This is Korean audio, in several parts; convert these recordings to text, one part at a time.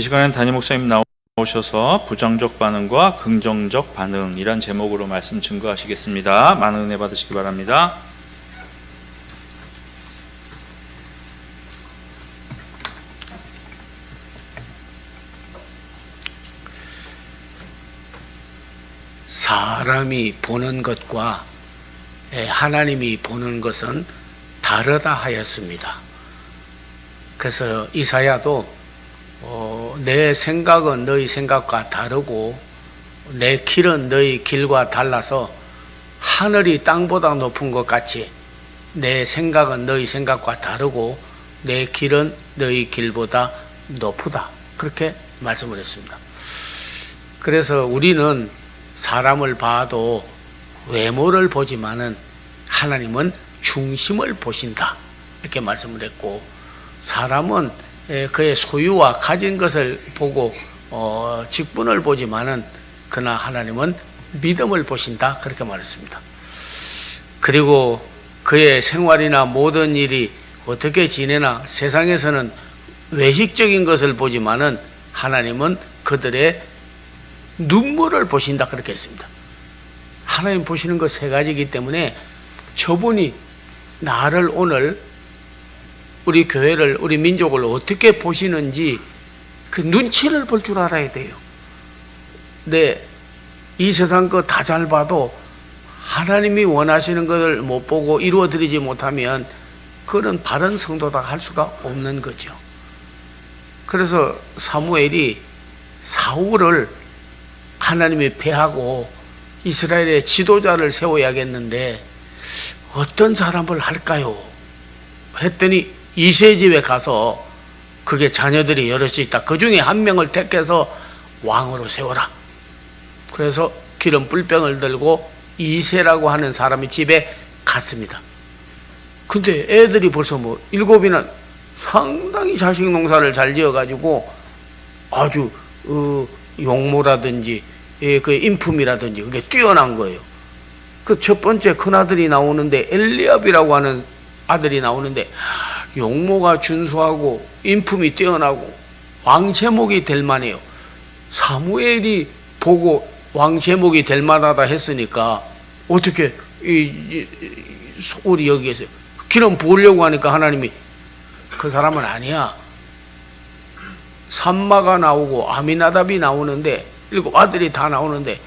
이 시간엔 담임 목사님 나오셔서 부정적 반응과 긍정적 반응이란 제목으로 말씀 증거하시겠습니다. 많은 은혜 받으시기 바랍니다. 사람이 보는 것과 하나님이 보는 것은 다르다 하였습니다. 그래서 이사야도 내 생각은 너희 생각과 다르고 내 길은 너희 길과 달라서 하늘이 땅보다 높은 것 같이 내 생각은 너희 생각과 다르고 내 길은 너희 길보다 높으다, 그렇게 말씀을 했습니다. 그래서 우리는 사람을 봐도 외모를 보지만은 하나님은 중심을 보신다, 이렇게 말씀을 했고, 사람은 그의 소유와 가진 것을 보고 직분을 보지만은 그러나 하나님은 믿음을 보신다, 그렇게 말했습니다. 그리고 그의 생활이나 모든 일이 어떻게 지내나 세상에서는 외식적인 것을 보지만은 하나님은 그들의 눈물을 보신다, 그렇게 했습니다. 하나님 보시는 것 세 가지이기 때문에 저분이 나를 오늘 우리 교회를, 우리 민족을 어떻게 보시는지 그 눈치를 볼 줄 알아야 돼요. 네, 이 세상 거 다 잘 봐도 하나님이 원하시는 것을 못 보고 이루어드리지 못하면 그런 바른 성도다 할 수가 없는 거죠. 그래서 사무엘이 사울을 하나님이 패하고 이스라엘의 지도자를 세워야겠는데 어떤 사람을 할까요? 했더니 이세 집에 가서 그게 자녀들이 여럿이 있다. 그 중에 한 명을 택해서 왕으로 세워라. 그래서 기름 뿔병을 들고 이세라고 하는 사람의 집에 갔습니다. 근데 애들이 벌써 7이나 상당히 자식 농사를 잘 지어가지고 아주 용모라든지 그 인품이라든지 그게 뛰어난 거예요. 그 첫 번째 큰아들이 나오는데 엘리압이라고 하는 아들이 나오는데 용모가 준수하고 인품이 뛰어나고 왕제목이 될 만해요. 사무엘이 보고 왕제목이 될 만하다 했으니까 어떻게 소울이 여기 계세요. 기름 부으려고 하니까 하나님이 그 사람은 아니야. 삼마가 나오고 아미나답이 나오는데 7 아들이 다 나오는데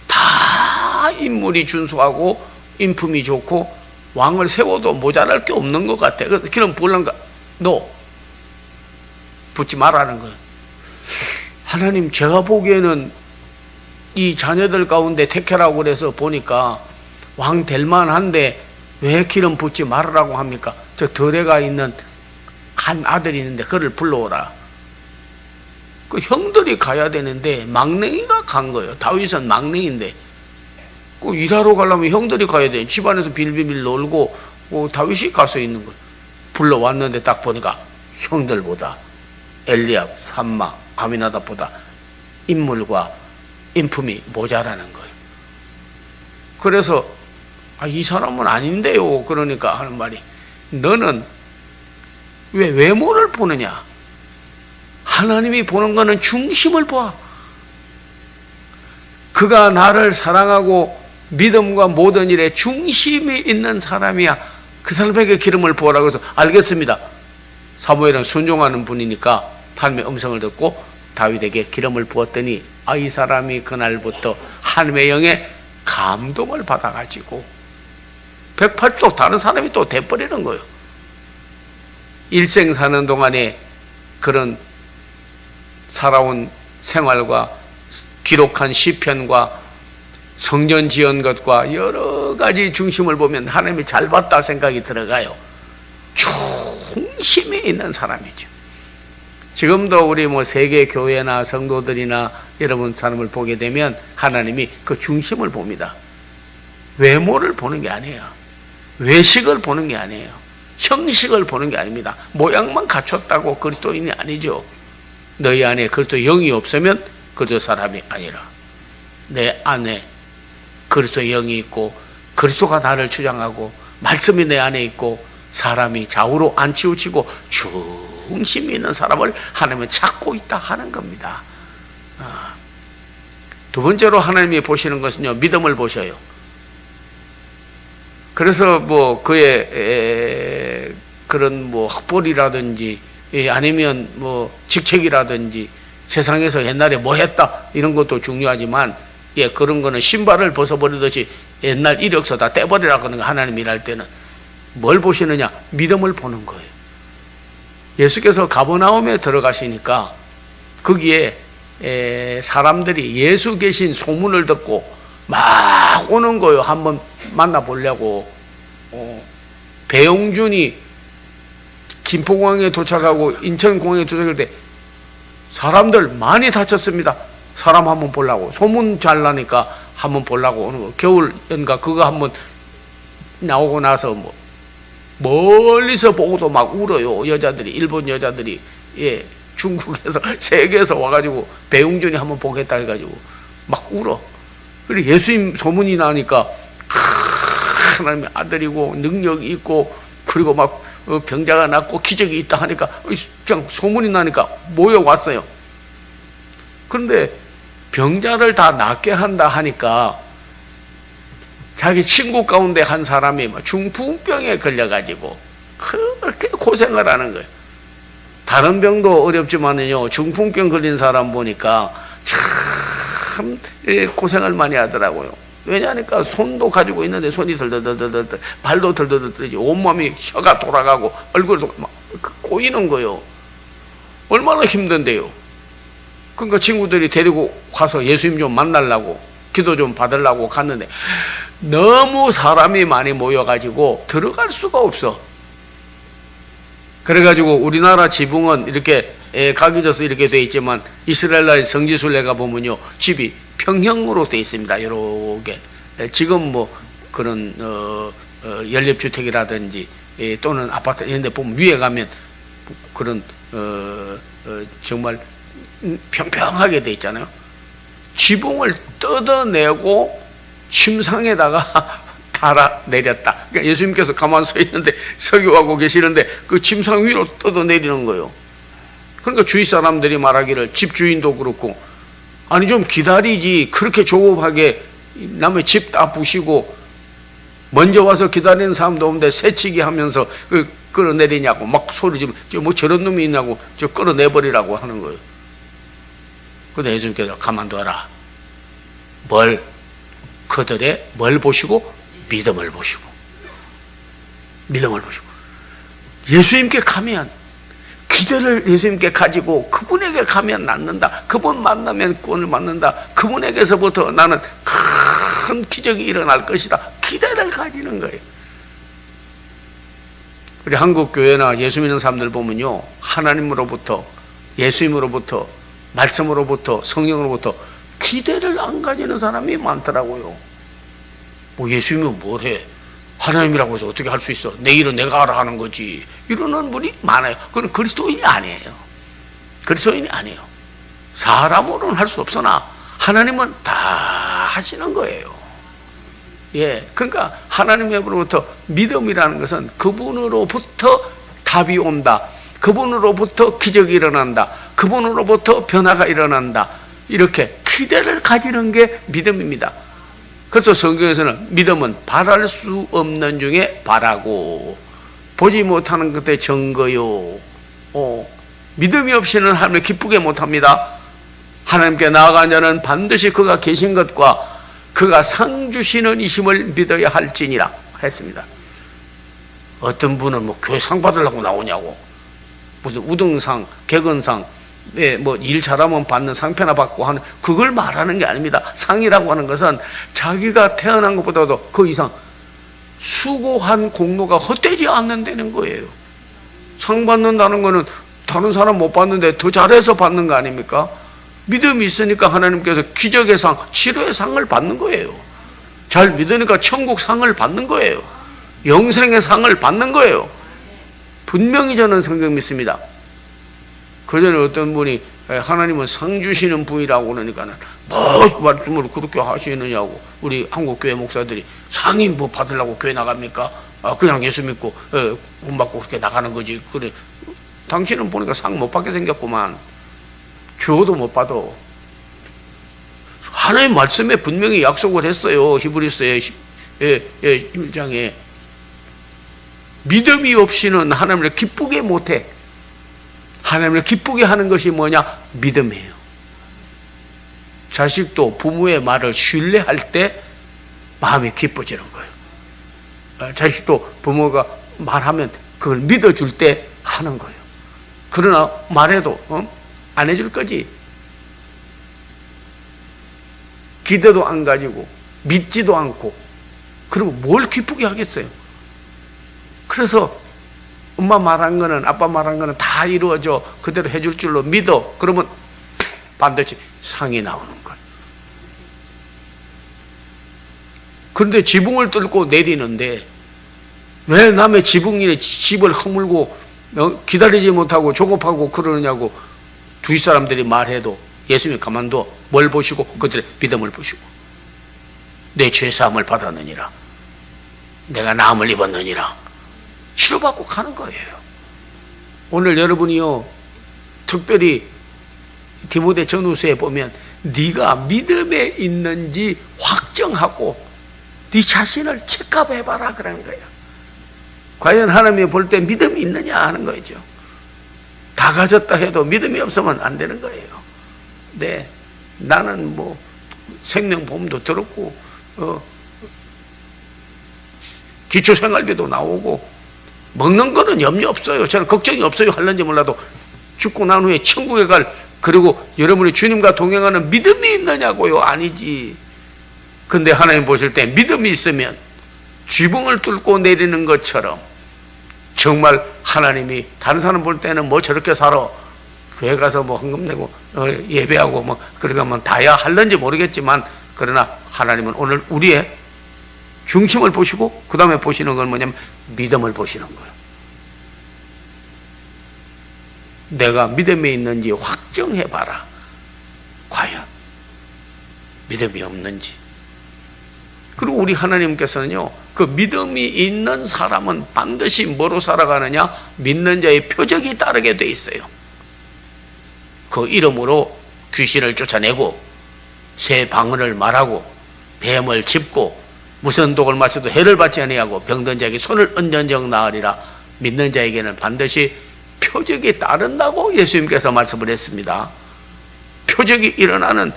다 인물이 준수하고 인품이 좋고 왕을 세워도 모자랄 게 없는 것 같아. 그래서 기름 부으려니까 너 붓지 말라는 거예요. 하나님, 제가 보기에는 이 자녀들 가운데 택해라고 그래서 보니까 왕 될 만한데 왜 기름 붓지 말으라고 합니까? 저 덜에가 있는 한 아들이 있는데 그를 불러오라. 그 형들이 가야 되는데 막내가 간 거예요. 다윗은 막내인데 그 일하러 가려면 형들이 가야 돼. 집안에서 빌빌 놀고 다윗이 가서 있는 거예요. 불러왔는데 딱 보니까 형들보다 엘리압, 삼마, 아미나답보다 인물과 인품이 모자라는 거예요. 그래서 이 사람은 아닌데요. 그러니까 하는 말이, 너는 왜 외모를 보느냐? 하나님이 보는 거는 중심을 봐. 그가 나를 사랑하고 믿음과 모든 일에 중심이 있는 사람이야. 그 사람에게 기름을 부어라. 그래서 알겠습니다. 사무엘은 순종하는 분이니까 하나님의 음성을 듣고 다윗에게 기름을 부었더니 이 사람이 그날부터 하나님의 영에 감동을 받아가지고 180도 다른 사람이 또 돼버리는 거예요. 일생 사는 동안에 그런 살아온 생활과 기록한 시편과 성전 지은 것과 여러 가지 중심을 보면 하나님이 잘 봤다 생각이 들어가요. 중심이 있는 사람이죠. 지금도 우리 세계 교회나 성도들이나 여러분 사람을 보게 되면 하나님이 그 중심을 봅니다. 외모를 보는 게 아니에요. 외식을 보는 게 아니에요. 형식을 보는 게 아닙니다. 모양만 갖췄다고 그리스도인이 아니죠. 너희 안에 그리스도 영이 없으면 그리스도 사람이 아니라. 내 안에 그리스도 영이 있고 그리스도가 나를 주장하고 말씀이 내 안에 있고 사람이 좌우로 안 치우치고 쭉 성심이 있는 사람을 하나님은 찾고 있다 하는 겁니다. 두 번째로 하나님이 보시는 것은요, 믿음을 보셔요. 그래서 뭐 그의 그런 뭐 학벌이라든지 아니면 뭐 직책이라든지 세상에서 옛날에 뭐 했다 이런 것도 중요하지만 그런 거는 신발을 벗어버리듯이 옛날 이력서 다 떼버리라고 하는 거. 하나님이 일할 때는 뭘 보시느냐? 믿음을 보는 거예요. 예수께서 가버나움에 들어가시니까 거기에 사람들이 예수 계신 소문을 듣고 막 오는 거예요. 한번 만나보려고. 배용준이 김포공항에 도착하고 인천공항에 도착할 때 사람들 많이 다쳤습니다. 사람 한번 보려고. 소문 잘 나니까 한번 보려고 오는 거. 겨울 연가 그거 한번 나오고 나서 뭐 멀리서 보고도 막 울어요. 여자들이, 일본 여자들이. 중국에서, 세계에서 와가지고 배용준이 한번 보겠다 해가지고 막 울어. 그리고 예수님 소문이 나니까 하나님의 아들이고 능력이 있고 그리고 막 병자가 낫고 기적이 있다 하니까 그냥 소문이 나니까 모여왔어요. 그런데 병자를 다 낫게 한다 하니까 자기 친구 가운데 한 사람이 중풍병에 걸려가지고 그렇게 고생을 하는 거예요. 다른 병도 어렵지만요, 중풍병 걸린 사람 보니까 참 고생을 많이 하더라고요. 왜냐하니까 손도 가지고 있는데 손이 덜덜덜덜, 발도 덜덜덜, 온몸이 혀가 돌아가고 얼굴도 막 꼬이는 거예요. 얼마나 힘든데요. 그러니까 친구들이 데리고 가서 예수님 좀 만나려고, 기도 좀 받으려고 갔는데 너무 사람이 많이 모여가지고 들어갈 수가 없어. 그래가지고 우리나라 지붕은 이렇게 각이져서 이렇게 돼 있지만 이스라엘의 성지순례가 보면요, 집이 평형으로 돼 있습니다. 이렇게. 지금 뭐 그런 연립주택이라든지 또는 아파트 이런 데 보면 위에 가면 그런 정말 평평하게 돼 있잖아요. 지붕을 뜯어내고 침상에다가 달아 내렸다. 그러니까 예수님께서 가만 서 있는데 설교하고 계시는데 그 침상 위로 뜯어내리는 거예요. 그러니까 주위 사람들이 말하기를, 집주인도 그렇고, 아니 좀 기다리지, 그렇게 조급하게 남의 집 다 부시고 먼저 와서 기다리는 사람도 없는데 새치기 하면서 끌어내리냐고 막 소리 지르면 뭐 저런 놈이 있냐고 저 끌어내버리라고 하는 거예요. 그런데 예수님께서 가만둬라. 그들의 뭘 보시고? 믿음을 보시고. 믿음을 보시고. 예수님께 가면, 기대를 예수님께 가지고 그분에게 가면 낫는다. 그분 만나면 구원을 받는다. 그분에게서부터 나는 큰 기적이 일어날 것이다. 기대를 가지는 거예요. 우리 한국 교회나 예수 믿는 사람들 보면요, 하나님으로부터, 예수님으로부터, 말씀으로부터, 성령으로부터 기대를 안 가지는 사람이 많더라고요. 뭐 예수님은 뭘 해? 하나님이라고 해서 어떻게 할 수 있어? 내 일은 내가 알아 하는 거지. 이러는 분이 많아요. 그건 그리스도인이 아니에요. 그리스도인이 아니에요. 사람으로는 할 수 없으나 하나님은 다 하시는 거예요. 그러니까 하나님으로부터 믿음이라는 것은 그분으로부터 답이 온다. 그분으로부터 기적이 일어난다. 그분으로부터 변화가 일어난다. 이렇게 기대를 가지는 게 믿음입니다. 그래서 성경에서는 믿음은 바랄 수 없는 중에 바라고 보지 못하는 것에 증거요. 믿음이 없이는 하나님을 기쁘게 못합니다. 하나님께 나아간 자는 반드시 그가 계신 것과 그가 상 주시는 이심을 믿어야 할지니라 했습니다. 어떤 분은 뭐 교회 상 받으려고 나오냐고, 무슨 우등상, 개근상, 뭐 일 잘하면 받는 상패나 받고 하는, 그걸 말하는 게 아닙니다. 상이라고 하는 것은 자기가 태어난 것보다도 그 이상 수고한 공로가 헛되지 않는다는 거예요. 상 받는다는 거는 다른 사람 못 받는데 더 잘해서 받는 거 아닙니까? 믿음이 있으니까 하나님께서 기적의 상, 치료의 상을 받는 거예요. 잘 믿으니까 천국 상을 받는 거예요. 영생의 상을 받는 거예요. 분명히 저는 성경 믿습니다. 그전에 어떤 분이 하나님은 상 주시는 분이라고 그러니까는 뭐 말씀으로 그렇게 하시느냐고, 우리 한국 교회 목사들이 상이 뭐 받으려고 교회 나갑니까? 그냥 예수 믿고 돈 받고 그렇게 나가는 거지. 그래 당신은 보니까 상 못 받게 생겼구만. 주어도 못 받아. 하나님 말씀에 분명히 약속을 했어요. 히브리서의 1장에. 믿음이 없이는 하나님을 기쁘게 못해. 하나님을 기쁘게 하는 것이 뭐냐? 믿음이에요. 자식도 부모의 말을 신뢰할 때 마음이 기뻐지는 거예요. 자식도 부모가 말하면 그걸 믿어줄 때 하는 거예요. 그러나 말해도 안 해줄 거지. 기대도 안 가지고 믿지도 않고 그리고 뭘 기쁘게 하겠어요. 그래서 엄마 말한 거는 아빠 말한 거는 다 이루어져 그대로 해줄 줄로 믿어. 그러면 반드시 상이 나오는 거예요. 그런데 지붕을 뚫고 내리는데 왜 남의 지붕 위에 집을 허물고 기다리지 못하고 조급하고 그러느냐고 두 사람들이 말해도 예수님이 가만둬. 뭘 보시고? 그들의 믿음을 보시고 내 죄사함을 받았느니라, 내가 나음을 입었느니라 치료받고 가는 거예요. 오늘 여러분이요 특별히 디모데 전후서에 보면 네가 믿음에 있는지 확정하고 네 자신을 체크해봐라 그러는 거예요. 과연 하나님이 볼 때 믿음이 있느냐 하는 거죠. 다 가졌다 해도 믿음이 없으면 안 되는 거예요. 네, 나는 뭐 생명보험도 들었고 기초생활비도 나오고 먹는 거는 염려 없어요. 저는 걱정이 없어요. 할는지 몰라도 죽고 난 후에 천국에 갈, 그리고 여러분이 주님과 동행하는 믿음이 있느냐고요? 아니지. 근데 하나님 보실 때 믿음이 있으면 지붕을 뚫고 내리는 것처럼 정말 하나님이 다른 사람 볼 때는 뭐 저렇게 살아, 교회 가서 뭐 헌금 내고 예배하고 뭐 그러면 다야 할는지 모르겠지만, 그러나 하나님은 오늘 우리의 중심을 보시고 그 다음에 보시는 건 뭐냐면 믿음을 보시는 거예요. 내가 믿음에 있는지 확정해봐라. 과연 믿음이 없는지. 그리고 우리 하나님께서는요, 그 믿음이 있는 사람은 반드시 뭐로 살아가느냐? 믿는 자의 표적이 따르게 돼 있어요. 그 이름으로 귀신을 쫓아내고 새 방언을 말하고 뱀을 짚고 무슨 독을 마셔도 해를 받지 아니하고 병든 자에게 손을 얹은즉 나으리라. 믿는 자에게는 반드시 표적이 따른다고 예수님께서 말씀을 했습니다. 표적이 일어나는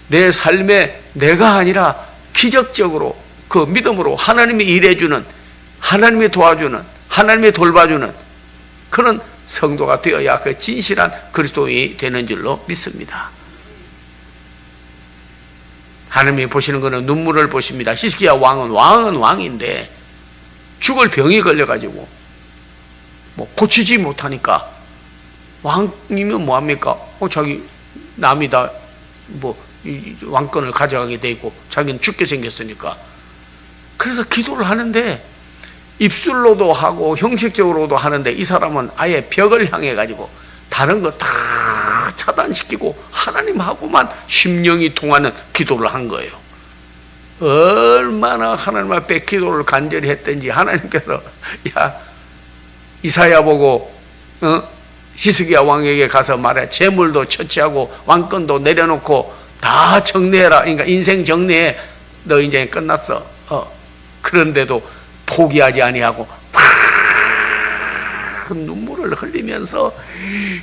내 삶에 내가 아니라 기적적으로 그 믿음으로 하나님이 일해주는, 하나님이 도와주는, 하나님이 돌봐주는 그런 성도가 되어야 그 진실한 그리스도인이 되는 줄로 믿습니다. 하나님이 보시는 것은 눈물을 보십니다. 히스기야 왕은 왕인데 죽을 병이 걸려가지고 뭐 고치지 못하니까 왕이면 뭐합니까? 자기 남이 다 뭐 왕권을 가져가게 돼 있고 자기는 죽게 생겼으니까. 그래서 기도를 하는데 입술로도 하고 형식적으로도 하는데 이 사람은 아예 벽을 향해 가지고 다른 거 다 차단시키고 하나님하고만 심령이 통하는 기도를 한 거예요. 얼마나 하나님 앞에 기도를 간절히 했던지 하나님께서 야 이사야 보고 히스기야 왕에게 가서 말해, 재물도 처치하고 왕권도 내려놓고 다 정리해라. 그러니까 인생 정리해. 너 이제 끝났어. 그런데도 포기하지 아니하고 막 눈물을 흘리면서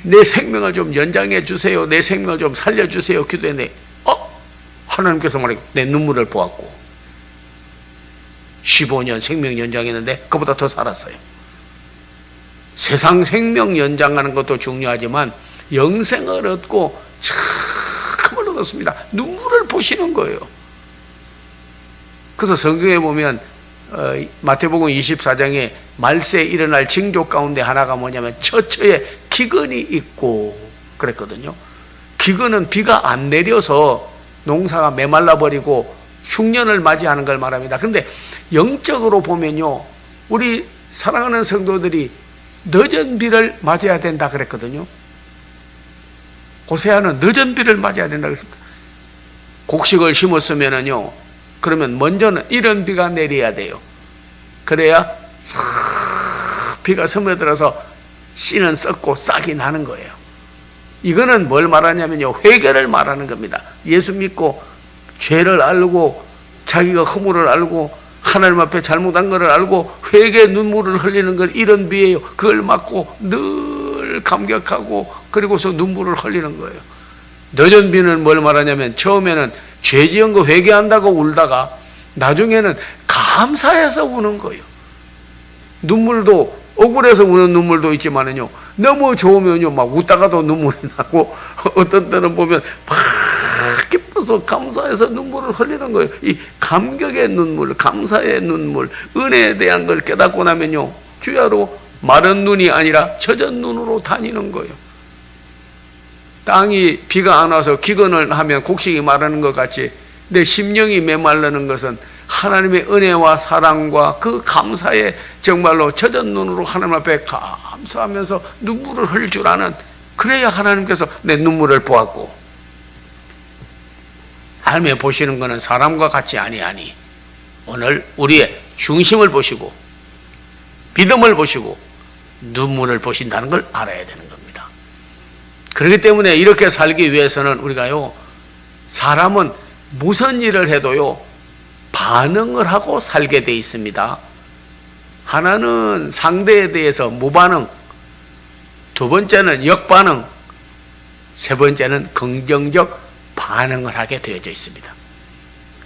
내 생명을 좀 연장해 주세요, 내 생명을 좀 살려주세요 기도했는데 하나님께서 말해 내 눈물을 보았고 15년 생명 연장했는데 그보다 더 살았어요. 세상 생명 연장하는 것도 중요하지만 영생을 얻고 참을 얻었습니다. 눈물을 보시는 거예요. 그래서 성경에 보면 마태복음 24장에 말세에 일어날 징조 가운데 하나가 뭐냐면 처처에 기근이 있고 그랬거든요. 기근은 비가 안 내려서 농사가 메말라 버리고 흉년을 맞이하는 걸 말합니다. 그런데 영적으로 보면요, 우리 사랑하는 성도들이 늦은 비를 맞아야 된다 그랬거든요. 호세아는 늦은 비를 맞아야 된다 그랬습니다. 곡식을 심었으면은요, 그러면 먼저는 이런 비가 내려야 돼요. 그래야 싹 비가 스며들어서 씨는 썩고 싹이 나는 거예요. 이거는 뭘 말하냐면요, 회개를 말하는 겁니다. 예수 믿고 죄를 알고 자기가 허물을 알고 하나님 앞에 잘못한 것을 알고 회개 눈물을 흘리는 걸 이런 비예요. 그걸 맞고 늘 감격하고 그리고서 눈물을 흘리는 거예요. 늦은 비는 뭘 말하냐면 처음에는 죄 지은 거 회개한다고 울다가 나중에는 감사해서 우는 거예요. 눈물도 억울해서 우는 눈물도 있지만은요, 너무 좋으면요 막 웃다가도 눈물이 나고 어떤 때는 보면 막 기뻐서 감사해서 눈물을 흘리는 거예요. 이 감격의 눈물, 감사의 눈물, 은혜에 대한 걸 깨닫고 나면요 주야로 마른 눈이 아니라 젖은 눈으로 다니는 거예요. 땅이 비가 안 와서 기근을 하면 곡식이 마르는 것 같이 내 심령이 메마르는 것은 하나님의 은혜와 사랑과 그 감사에 정말로 젖은 눈으로 하나님 앞에 감사하면서 눈물을 흘릴 줄 아는, 그래야 하나님께서 내 눈물을 보았고 하나님이 보시는 것은 사람과 같이 아니하니 오늘 우리의 중심을 보시고 믿음을 보시고 눈물을 보신다는 걸 알아야 되는 겁니다. 그렇기 때문에 이렇게 살기 위해서는 우리가요, 사람은 무슨 일을 해도요 반응을 하고 살게 돼 있습니다. 하나는 상대에 대해서 무반응, 두 번째는 역반응, 세 번째는 긍정적 반응을 하게 되어져 있습니다.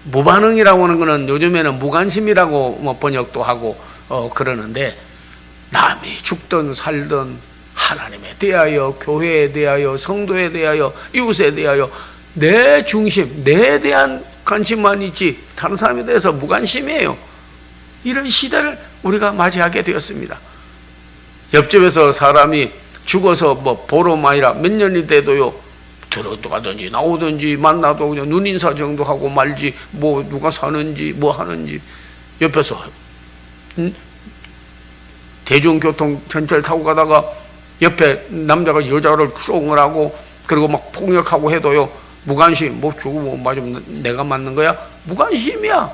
무반응이라고 하는 것은 요즘에는 무관심이라고 뭐 번역도 하고 그러는데, 남이 죽든 살든 하나님에 대하여, 교회에 대하여, 성도에 대하여, 이웃에 대하여 내 중심, 내에 대한 관심만 있지 다른 사람에 대해서 무관심이에요. 이런 시대를 우리가 맞이하게 되었습니다. 옆집에서 사람이 죽어서 뭐 보름 아니라 몇 년이 돼도요 들어가든지 나오든지 만나도 그냥 눈인사 정도 하고 말지, 뭐 누가 사는지 뭐 하는지. 옆에서 대중교통 전철 타고 가다가 옆에 남자가 여자를 쏘을 하고 그리고 막 폭력하고 해도요 무관심. 뭐 죽으면 맞으면 내가 맞는 거야? 무관심이야.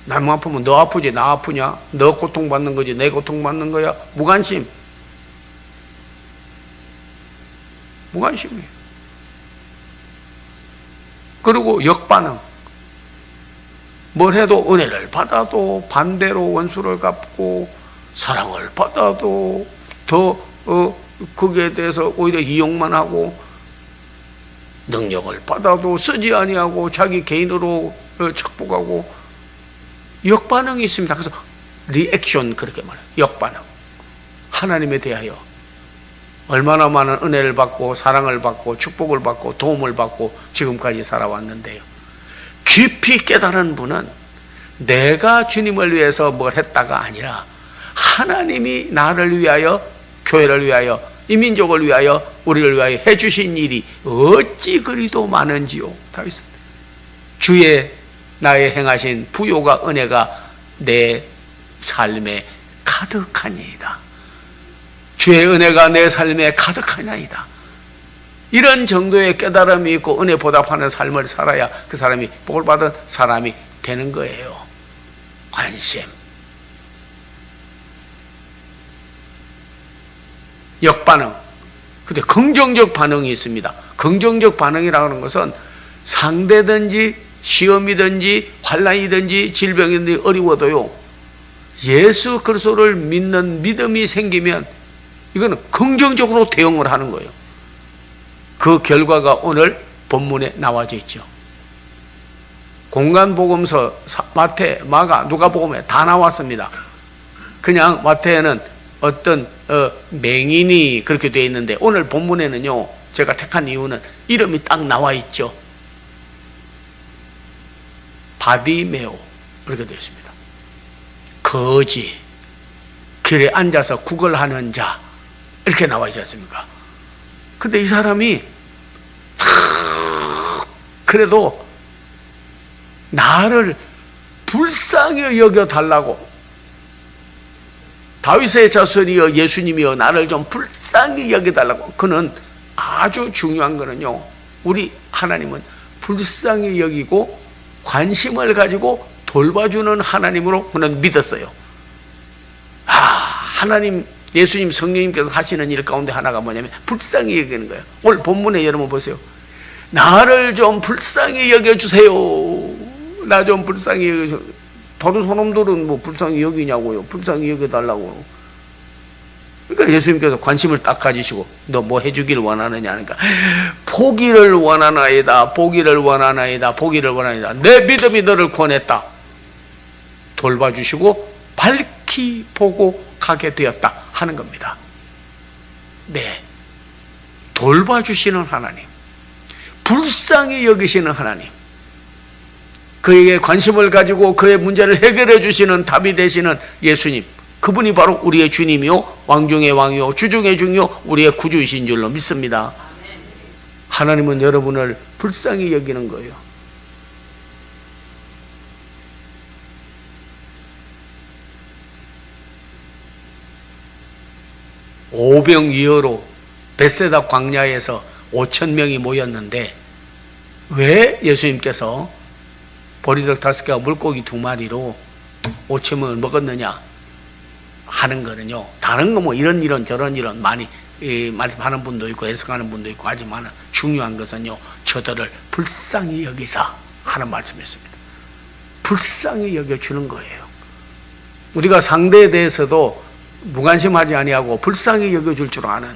나만 아프면 너 아프지 나 아프냐? 너 고통받는 거지 내 고통받는 거야? 무관심. 무관심이에요. 그리고 역반응. 뭘 해도 은혜를 받아도 반대로 원수를 갚고, 사랑을 받아도 더 거기에 대해서 오히려 이용만 하고, 능력을 받아도 쓰지 아니하고 자기 개인으로 착복하고, 역반응이 있습니다. 그래서 리액션, 그렇게 말해요. 역반응. 하나님에 대하여 얼마나 많은 은혜를 받고 사랑을 받고 축복을 받고 도움을 받고 지금까지 살아왔는데요, 깊이 깨달은 분은 내가 주님을 위해서 뭘 했다가 아니라 하나님이 나를 위하여, 교회를 위하여, 이 민족을 위하여, 우리를 위하여 해주신 일이 어찌 그리도 많은지요. 다윗은 주의 나의 행하신 부요가 은혜가 내 삶에 가득하니이다. 주의 은혜가 내 삶에 가득하나이다. 이런 정도의 깨달음이 있고 은혜 보답하는 삶을 살아야 그 사람이 복을 받은 사람이 되는 거예요. 관심, 역반응. 근데 긍정적 반응이 있습니다. 긍정적 반응이라고 하는 것은 상대든지 시험이든지 환난이든지 질병이든지 어려워도요, 예수 그리스도를 믿는 믿음이 생기면 이거는 긍정적으로 대응을 하는 거예요. 그 결과가 오늘 본문에 나와져 있죠. 공간복음서 마태, 마가, 누가복음에 다 나왔습니다. 그냥 마태에는 어떤 맹인이 그렇게 되어 있는데, 오늘 본문에는요 제가 택한 이유는 이름이 딱 나와 있죠. 바디메오, 이렇게 되어 있습니다. 거지, 길에 앉아서 구걸하는 자, 이렇게 나와 있지 않습니까? 근데 이 사람이 그래도 나를 불쌍히 여겨달라고, 다윗의 자손이여 예수님이여 나를 좀 불쌍히 여겨달라고. 그는 아주 중요한 거는요, 우리 하나님은 불쌍히 여기고 관심을 가지고 돌봐주는 하나님으로 그는 믿었어요. 하나님 예수님 성령님께서 하시는 일 가운데 하나가 뭐냐면 불쌍히 여기는 거예요. 오늘 본문에 여러분 보세요. 나를 좀 불쌍히 여겨주세요. 나 좀 불쌍히 여겨주세요. 다른 사람들은 뭐 불쌍히 여기냐고요. 불쌍히 여겨달라고. 그러니까 예수님께서 관심을 딱 가지시고 너 뭐 해주길 원하느냐 하니까 보기를 원하나이다. 보기를 원하나이다. 보기를 원하나이다. 내 믿음이 너를 구원했다. 돌봐주시고 밝히 보고 가게 되었다 하는 겁니다. 네, 돌봐주시는 하나님, 불쌍히 여기시는 하나님, 그에게 관심을 가지고 그의 문제를 해결해 주시는 답이 되시는 예수님, 그분이 바로 우리의 주님이요 왕 중의 왕이요 주 중의 주요 우리의 구주이신 줄로 믿습니다. 하나님은 여러분을 불쌍히 여기는 거예요. 오병이어로 벳세다 광야에서 5,000명이 모였는데 왜 예수님께서 보리떡 5개와 물고기 2마리로 5,000명을 먹었느냐 하는 거는요, 다른 거 뭐 이런 저런 많이 말씀하는 분도 있고 해석하는 분도 있고 하지만 중요한 것은요, 저들을 불쌍히 여기사 하는 말씀이었습니다. 불쌍히 여겨주는 거예요. 우리가 상대에 대해서도 무관심하지 아니하고 불쌍히 여겨줄 줄 아는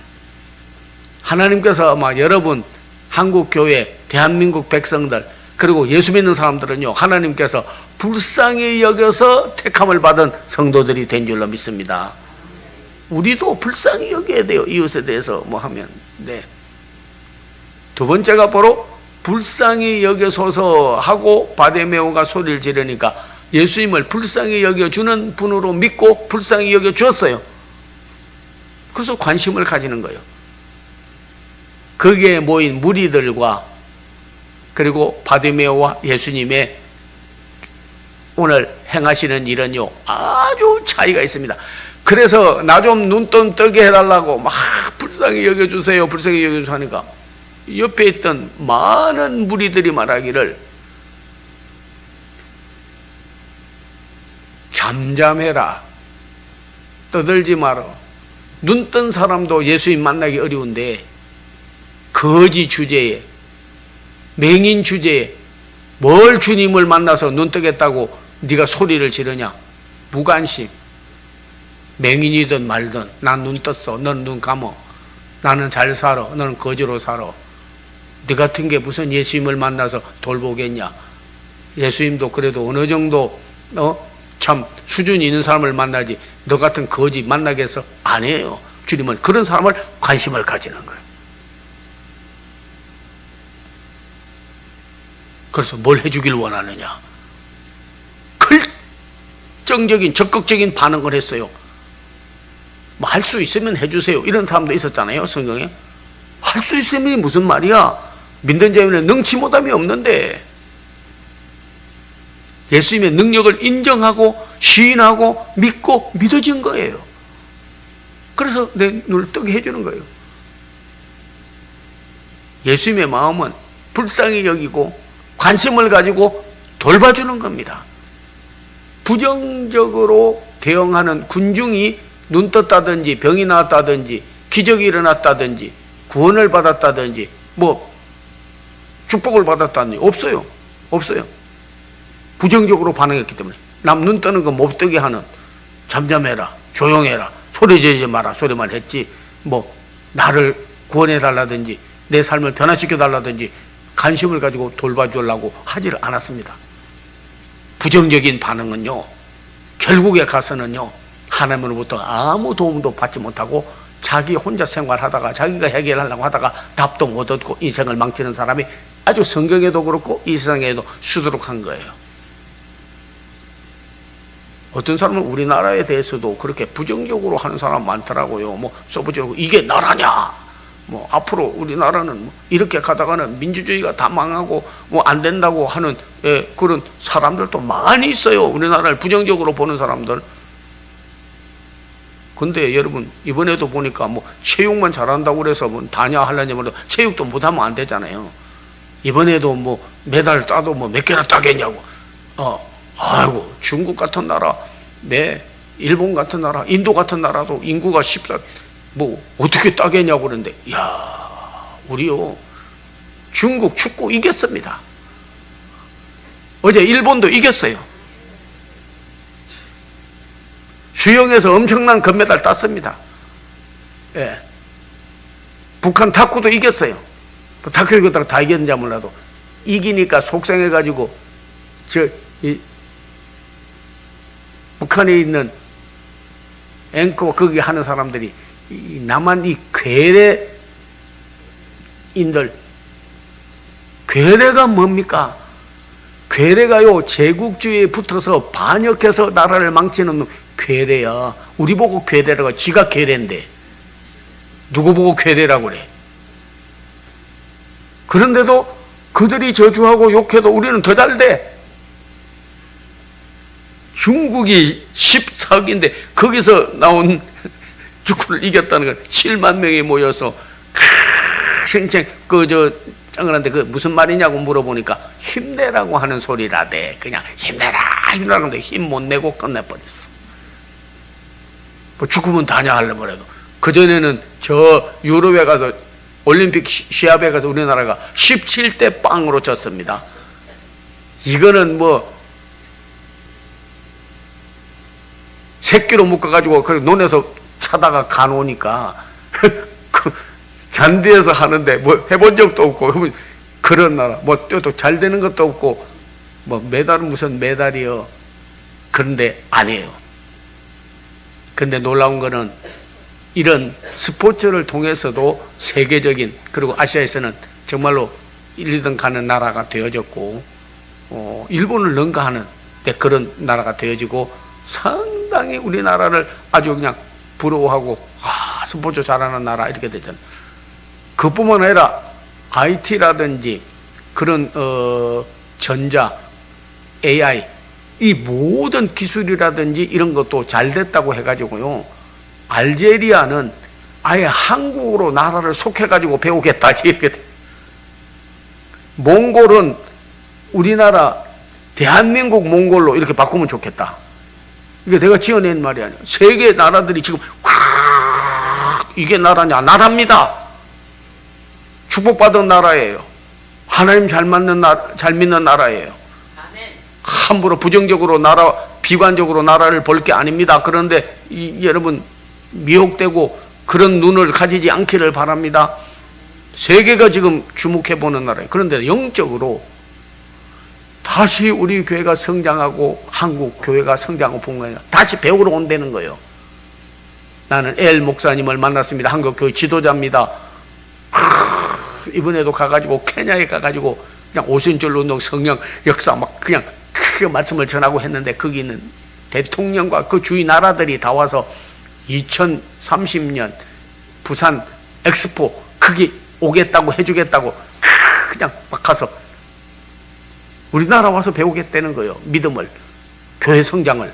하나님께서 아마 여러분 한국교회 대한민국 백성들 그리고 예수 믿는 사람들은요, 하나님께서 불쌍히 여겨서 택함을 받은 성도들이 된 줄로 믿습니다. 우리도 불쌍히 여겨야 돼요. 이웃에 대해서 뭐 하면. 네. 두 번째가 바로 불쌍히 여겨소서 하고 바데메오가 소리를 지르니까 예수님을 불쌍히 여겨주는 분으로 믿고 불쌍히 여겨주었어요. 그래서 관심을 가지는 거예요. 거기에 모인 무리들과 그리고 바데메오와 예수님의 오늘 행하시는 일은요, 아주 차이가 있습니다. 그래서 나 좀 눈 뜨게 해달라고 막 불쌍히 여겨주세요, 불쌍히 여겨주세요 하니까 옆에 있던 많은 무리들이 말하기를 잠잠해라, 떠들지 마라. 눈 뜬 사람도 예수님 만나기 어려운데 거지 주제에, 맹인 주제에 뭘 주님을 만나서 눈 뜨겠다고 네가 소리를 지르냐. 무관심. 맹인이든 말든 난 눈 떴어, 넌 눈 감어. 나는 잘 살아, 너는 거지로 살아. 네 같은 게 무슨 예수님을 만나서 돌보겠냐. 예수님도 그래도 어느 정도 참 수준이 있는 사람을 만나지 너 같은 거지 만나겠어? 아니에요. 주님은 그런 사람을 관심을 가지는 거예요. 그래서 뭘 해주길 원하느냐. 결정적인 적극적인 반응을 했어요. 뭐 할 수 있으면 해주세요. 이런 사람도 있었잖아요, 성경에. 할 수 있으면 무슨 말이야. 믿는 자에는 능치 못함이 없는데 예수님의 능력을 인정하고 시인하고 믿고 믿어진 거예요. 그래서 내 눈을 뜨게 해주는 거예요. 예수님의 마음은 불쌍히 여기고 관심을 가지고 돌봐주는 겁니다. 부정적으로 대응하는 군중이 눈 떴다든지 병이 나았다든지 기적이 일어났다든지 구원을 받았다든지 뭐 축복을 받았다든지 없어요. 없어요. 부정적으로 반응했기 때문에 남 눈 뜨는 거 못 뜨게 하는 잠잠해라, 조용해라, 소리 지르지 마라 소리만 했지 뭐 나를 구원해 달라든지 내 삶을 변화시켜 달라든지 관심을 가지고 돌봐주려고 하지를 않았습니다. 부정적인 반응은요, 결국에 가서는요, 하나님으로부터 아무 도움도 받지 못하고 자기 혼자 생활하다가 자기가 해결하려고 하다가 답도 못 얻고 인생을 망치는 사람이 아주 성경에도 그렇고 이 세상에도 수두룩한 거예요. 어떤 사람은 우리나라에 대해서도 그렇게 부정적으로 하는 사람 많더라고요. 뭐 써보지라고 이게 나라냐? 뭐 앞으로 우리나라는 뭐 이렇게 가다가는 민주주의가 다 망하고 뭐 안 된다고 하는 그런 사람들도 많이 있어요. 우리나라를 부정적으로 보는 사람들. 근데 여러분 이번에도 보니까 뭐 체육만 잘한다고 그래서 뭐 다냐 하려냐면 체육도 못하면 안 되잖아요. 이번에도 뭐 메달 따도 뭐 몇 개나 따겠냐고. 아이고 중국 같은 나라 일본 같은 나라, 인도 같은 나라도 인구가 14, 뭐 어떻게 따겠냐고 그러는데, 야, 우리요 중국 축구 이겼습니다. 어제 일본도 이겼어요. 수영에서 엄청난 금메달 땄습니다. 예. 북한 탁구도 이겼어요. 탁구 이겼다가 다 이겼는지 몰라도 이기니까 속상해가지고 북한에 있는 앵커 거기 하는 사람들이 나만 이 괴뢰인들, 괴뢰가 뭡니까? 괴뢰가요 제국주의에 붙어서 반역해서 나라를 망치는 놈, 괴뢰야. 우리 보고 괴뢰라고, 지가 괴뢰인데 누구 보고 괴뢰라고 그래? 그런데도 그들이 저주하고 욕해도 우리는 더 잘 돼. 중국이 14억인데 거기서 나온 축구를 이겼다는 건 7만 명이 모여서 생생 짱그런데 그 무슨 말이냐고 물어보니까 힘내라고 하는 소리라대. 그냥 힘내라 힘내라 하는데 힘 못 내고 끝내버렸어. 뭐 축구면 다냐 하려고 해도 그전에는 저 유럽에 가서 올림픽 시합에 가서 우리나라가 17대 0으로 졌습니다. 이거는 뭐 새끼로 묶어가지고 그 논에서 차다가 간오니까 그 잔디에서 하는데 뭐 해본 적도 없고 그런 나라 뭐 또 잘 되는 것도 없고 뭐 메달은 무슨 메달이요. 그런데 아니에요. 근데 놀라운 거는 이런 스포츠를 통해서도 세계적인, 그리고 아시아에서는 정말로 1, 2등 가는 나라가 되어졌고 일본을 능가하는 그런 나라가 되어지고 상당히 우리나라를 아주 그냥 부러워하고 스포츠 잘하는 나라 이렇게 되잖아요. 그뿐만 아니라 IT라든지 그런 전자, AI 이 모든 기술이라든지 이런 것도 잘 됐다고 해가지고요. 알제리아는 아예 한국으로 나라를 속해가지고 배우겠다 이렇게 돼. 몽골은 우리나라 대한민국 몽골로 이렇게 바꾸면 좋겠다. 이게 내가 지어낸 말이 아니야. 세계 나라들이 지금 이게 나라냐? 나라입니다. 축복받은 나라예요. 하나님 잘 믿는 나라예요. 함부로 부정적으로 비관적으로 나라를 볼 게 아닙니다. 그런데 여러분 미혹되고 그런 눈을 가지지 않기를 바랍니다. 세계가 지금 주목해보는 나라예요. 그런데 영적으로 다시 우리 교회가 성장하고 한국 교회가 성장하고 봉사하냐 다시 배우러 온다는 거예요. 나는 엘 목사님을 만났습니다. 한국 교회 지도자입니다. 이번에도 가가지고 케냐에 가가지고 그냥 오순절 운동 성령 역사 막 그냥 크게 말씀을 전하고 했는데 거기는 대통령과 그 주위 나라들이 다 와서 2030년 부산 엑스포 거기 오겠다고 해주겠다고 그냥 막 가서 우리나라 와서 배우겠다는 거예요. 믿음을, 교회 성장을,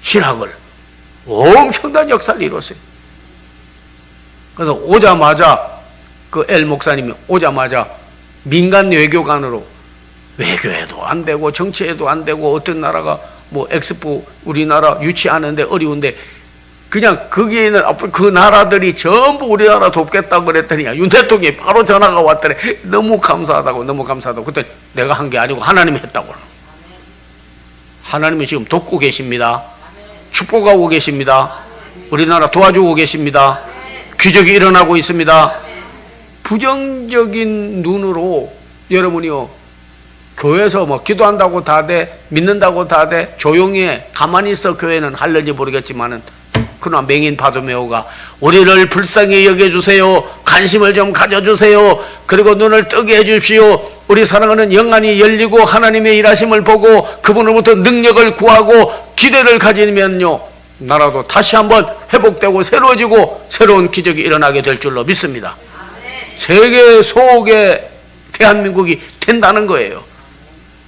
신학을 엄청난 역사를 이뤘어요. 그래서 오자마자 그 엘 목사님이 오자마자 민간 외교관으로 외교에도 안 되고 정치에도 안 되고 어떤 나라가 뭐 엑스포 우리나라 유치하는데 어려운데 그냥 거기에 있는 그 나라들이 전부 우리나라 돕겠다고 그랬더니 윤 대통령이 바로 전화가 왔더래. 너무 감사하다고. 그때 내가 한 게 아니고 하나님이 했다고. 하나님이 지금 돕고 계십니다. 축복하고 계십니다. 우리나라 도와주고 계십니다. 기적이 일어나고 있습니다. 부정적인 눈으로 여러분이요 교회에서 뭐 기도한다고 다 돼, 믿는다고 다 돼, 조용히 해, 가만히 있어 교회는 할는지 모르겠지만은 그러나 맹인 바도메오가 우리를 불쌍히 여겨주세요. 관심을 좀 가져주세요. 그리고 눈을 뜨게 해주십시오. 우리 사랑하는 영안이 열리고 하나님의 일하심을 보고 그분으로부터 능력을 구하고 기대를 가지면요 나라도 다시 한번 회복되고 새로워지고 새로운 기적이 일어나게 될 줄로 믿습니다. 세계 속에 대한민국이 된다는 거예요.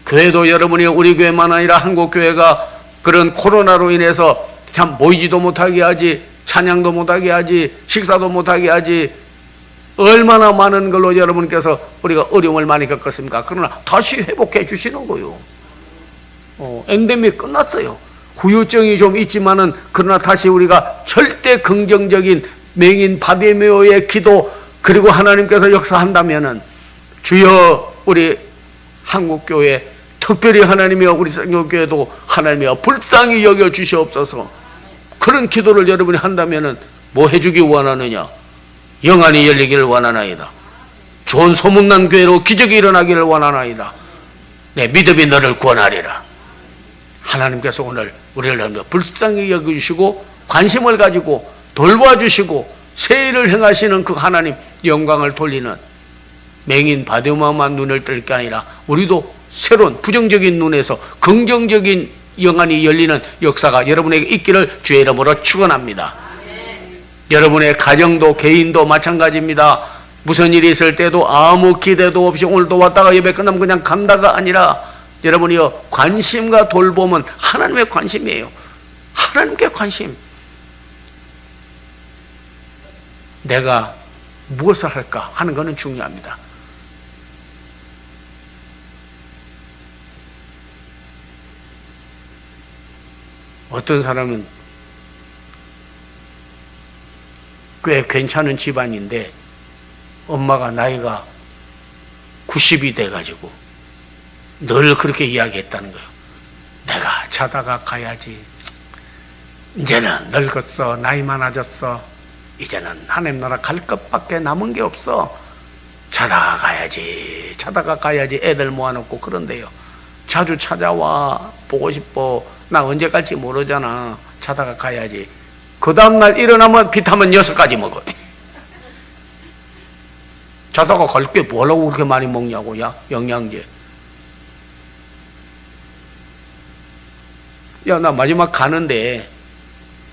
교회도 여러분이 우리 교회만 아니라 한국 교회가 그런 코로나로 인해서 참 모이지도 못하게 하지, 찬양도 못하게 하지, 식사도 못하게 하지, 얼마나 많은 걸로 여러분께서 우리가 어려움을 많이 겪었습니까? 그러나 다시 회복해 주시는 거예요. 엔데믹 끝났어요. 후유증이 좀 있지만은 그러나 다시 우리가 절대 긍정적인 맹인 바디메오의 기도 그리고 하나님께서 역사한다면은 주여 우리 한국교회 특별히 하나님이여 우리 성교교회도 하나님이여 불쌍히 여겨 주시옵소서. 그런 기도를 여러분이 한다면은 뭐 해주기 원하느냐? 영안이 열리기를 원하나이다. 좋은 소문난 교회로 기적이 일어나기를 원하나이다. 내 믿음이 너를 구원하리라. 하나님께서 오늘 우리를 불쌍히 여겨주시고 관심을 가지고 돌봐주시고 새 일을 행하시는 그 하나님 영광을 돌리는 맹인 바디메오만 눈을 뜰 게 아니라 우리도 새로운 부정적인 눈에서 긍정적인 영안이 열리는 역사가 여러분에게 있기를 주의 이름으로 축원합니다. 여러분의 가정도 개인도 마찬가지입니다. 무슨 일이 있을 때도 아무 기대도 없이 오늘도 왔다가 예배 끝나면 그냥 간다가 아니라 여러분이요 관심과 돌봄은 하나님의 관심이에요. 하나님께 관심. 내가 무엇을 할까 하는 것은 중요합니다. 어떤 사람은 꽤 괜찮은 집안인데 엄마가 나이가 90이 돼가지고 늘 그렇게 이야기했다는 거예요. 내가 자다가 가야지. 이제는 늙었어. 나이 많아졌어. 이제는 하나님 나라 갈 것밖에 남은 게 없어. 자다가 가야지. 자다가 가야지. 애들 모아놓고 그런데요. 자주 찾아와. 보고 싶어. 나 언제 갈지 모르잖아. 자다가 가야지. 그 다음날 일어나면 비타민 6가지 먹어. 자다가 갈 게 뭐라고 그렇게 많이 먹냐고. 야, 영양제. 야, 나 마지막 가는데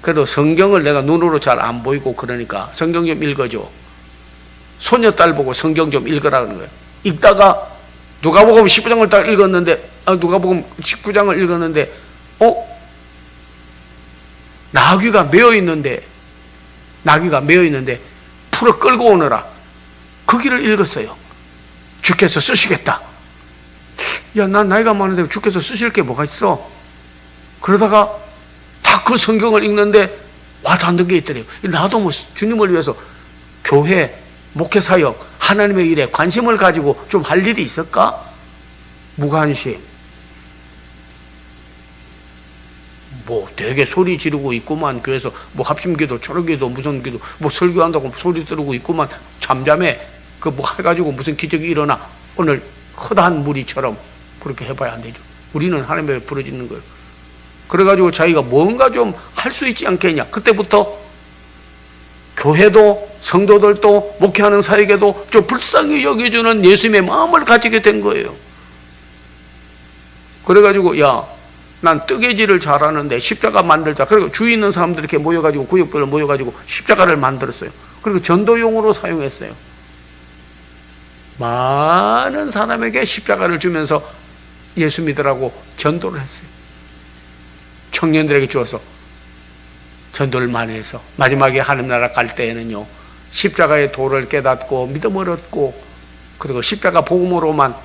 그래도 성경을 내가 눈으로 잘 안 보이고 그러니까 성경 좀 읽어줘. 소녀딸 보고 성경 좀 읽으라는 거예요. 읽다가 누가복음 19장을 딱 읽었는데 누가복음 19장을 읽었는데 나귀가 메어 있는데 풀어 끌고 오너라. 그 길을 읽었어요. 주께서 쓰시겠다. 야, 난 나이가 많은데 주께서 쓰실 게 뭐가 있어? 그러다가 다 그 성경을 읽는데 와닿는 게 있더래요. 나도 뭐 주님을 위해서 교회, 목회사역, 하나님의 일에 관심을 가지고 좀 할 일이 있을까? 무관심. 뭐 되게 소리 지르고 있구만. 교회에서 뭐 합심기도, 초록기도, 무슨 기도, 뭐 설교한다고 소리 지르고 있구만. 잠잠해. 그 뭐 해가지고 무슨 기적이 일어나. 오늘 허다한 무리처럼 그렇게 해봐야 안 되죠. 우리는 하나님의 부르짖는 거예요. 그래가지고 자기가 뭔가 좀 할 수 있지 않겠냐. 그때부터 교회도 성도들도 목회하는 사역에도 좀 불쌍히 여겨주는 예수님의 마음을 가지게 된 거예요. 그래가지고 야, 난 뜨개질을 잘하는데 십자가 만들자. 그리고 주위 있는 사람들 이렇게 모여가지고 구역별로 모여가지고 십자가를 만들었어요. 그리고 전도용으로 사용했어요. 많은 사람에게 십자가를 주면서 예수 믿으라고 전도를 했어요. 청년들에게 주어서 전도를 많이 해서 마지막에 하나님 나라 갈 때에는요, 십자가의 도를 깨닫고 믿음을 얻고 그리고 십자가 복음으로만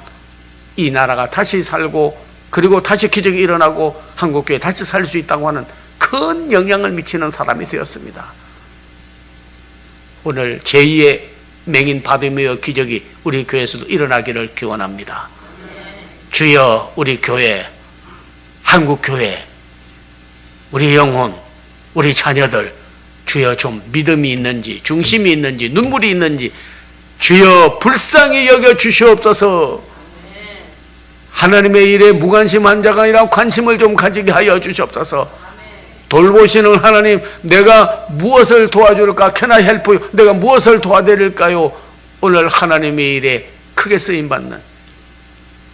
이 나라가 다시 살고 그리고 다시 기적이 일어나고 한국교회 다시 살 수 있다고 하는 큰 영향을 미치는 사람이 되었습니다. 오늘 제2의 맹인 바디메오 기적이 우리 교회에서도 일어나기를 기원합니다. 주여, 우리 교회, 한국교회, 우리 영혼, 우리 자녀들 주여 좀 믿음이 있는지 중심이 있는지 눈물이 있는지 주여 불쌍히 여겨 주시옵소서. 하나님의 일에 무관심한 자가 아니라 관심을 좀 가지게 하여 주시옵소서. 돌보시는 하나님, 내가 무엇을 도와줄까? Can I help you? 내가 무엇을 도와드릴까요? 오늘 하나님의 일에 크게 쓰임받는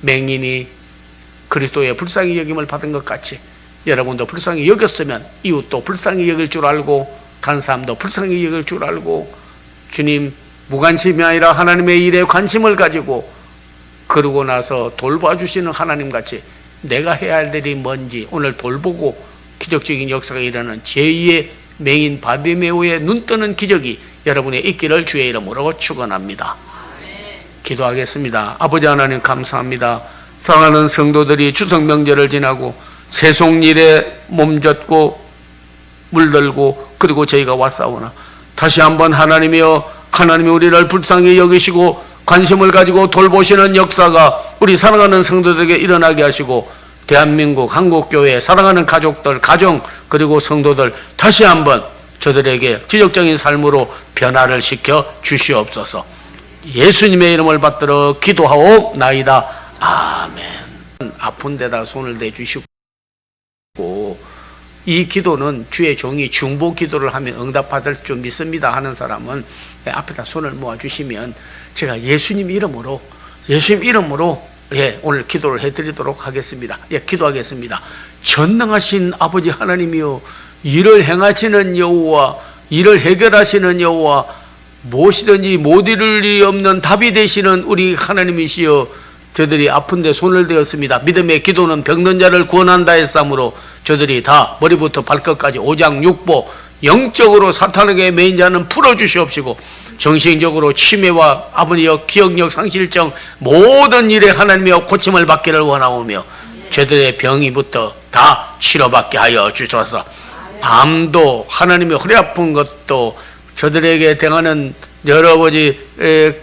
맹인이 그리스도의 불쌍히 여김을 받은 것 같이 여러분도 불쌍히 여겼으면 이웃도 불쌍히 여길 줄 알고 다른 사람도 불쌍히 여길 줄 알고 주님 무관심이 아니라 하나님의 일에 관심을 가지고 그러고 나서 돌봐주시는 하나님같이 내가 해야 할 일이 뭔지 오늘 돌보고 기적적인 역사가 일어나는 제2의 맹인 바디메오의 눈뜨는 기적이 여러분의 있기를 주의 이름으로 축원합니다. 기도하겠습니다. 아버지 하나님 감사합니다. 사랑하는 성도들이 추석 명절을 지나고 세속일에 몸졌고 물들고 그리고 저희가 왔사오나 다시 한번 하나님이 우리를 불쌍히 여기시고 관심을 가지고 돌보시는 역사가 우리 사랑하는 성도들에게 일어나게 하시고 대한민국 한국교회 사랑하는 가족들, 가정 그리고 성도들 다시 한번 저들에게 지적적인 삶으로 변화를 시켜 주시옵소서. 예수님의 이름을 받들어 기도하옵나이다. 아멘. 아픈 데다 손을 대주시고 이 기도는 주의 종이 중보 기도를 하면 응답받을 줄 믿습니다 하는 사람은 앞에다 손을 모아주시면 제가 예수님 이름으로 오늘 기도를 해드리도록 하겠습니다. 기도하겠습니다. 전능하신 아버지 하나님이여, 일을 행하시는 여호와, 일을 해결하시는 여호와, 무엇이든지 못 이룰 일이 없는 답이 되시는 우리 하나님이시여, 저들이 아픈데 손을 대었습니다. 믿음의 기도는 병든 자를 구원한다 했사므로 저들이 다 머리부터 발끝까지 오장육부 영적으로 사탄에게 매인 자는 풀어주시옵시고 정신적으로 치매와 아버지여 기억력 상실증 모든 일에 하나님이여 고침을 받기를 원하오며 저들의 병이부터 다 치료받게 하여 주소서. 암도 하나님의 허리 아픈 것도 저들에게 당하는 여러 가지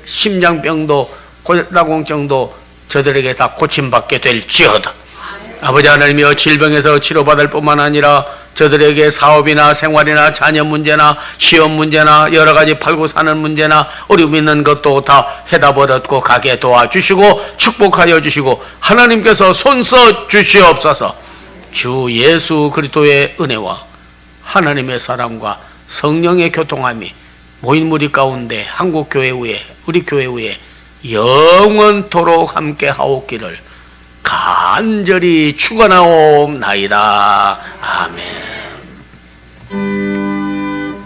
심장병도 골다공증도 저들에게 다 고침받게 될지어다. 아버지 하나님이여, 질병에서 치료받을 뿐만 아니라 저들에게 사업이나 생활이나 자녀 문제나 시험 문제나 여러 가지 팔고 사는 문제나 어려움 있는 것도 다 해답을 얻고 가게 도와주시고 축복하여 주시고 하나님께서 손써 주시옵소서. 주 예수 그리스도의 은혜와 하나님의 사랑과 성령의 교통함이 모인 무리 가운데 한국교회 위에 우리 교회 위에 영원토록 함께 하옵기를 간절히 축원하옵나이다. 아멘.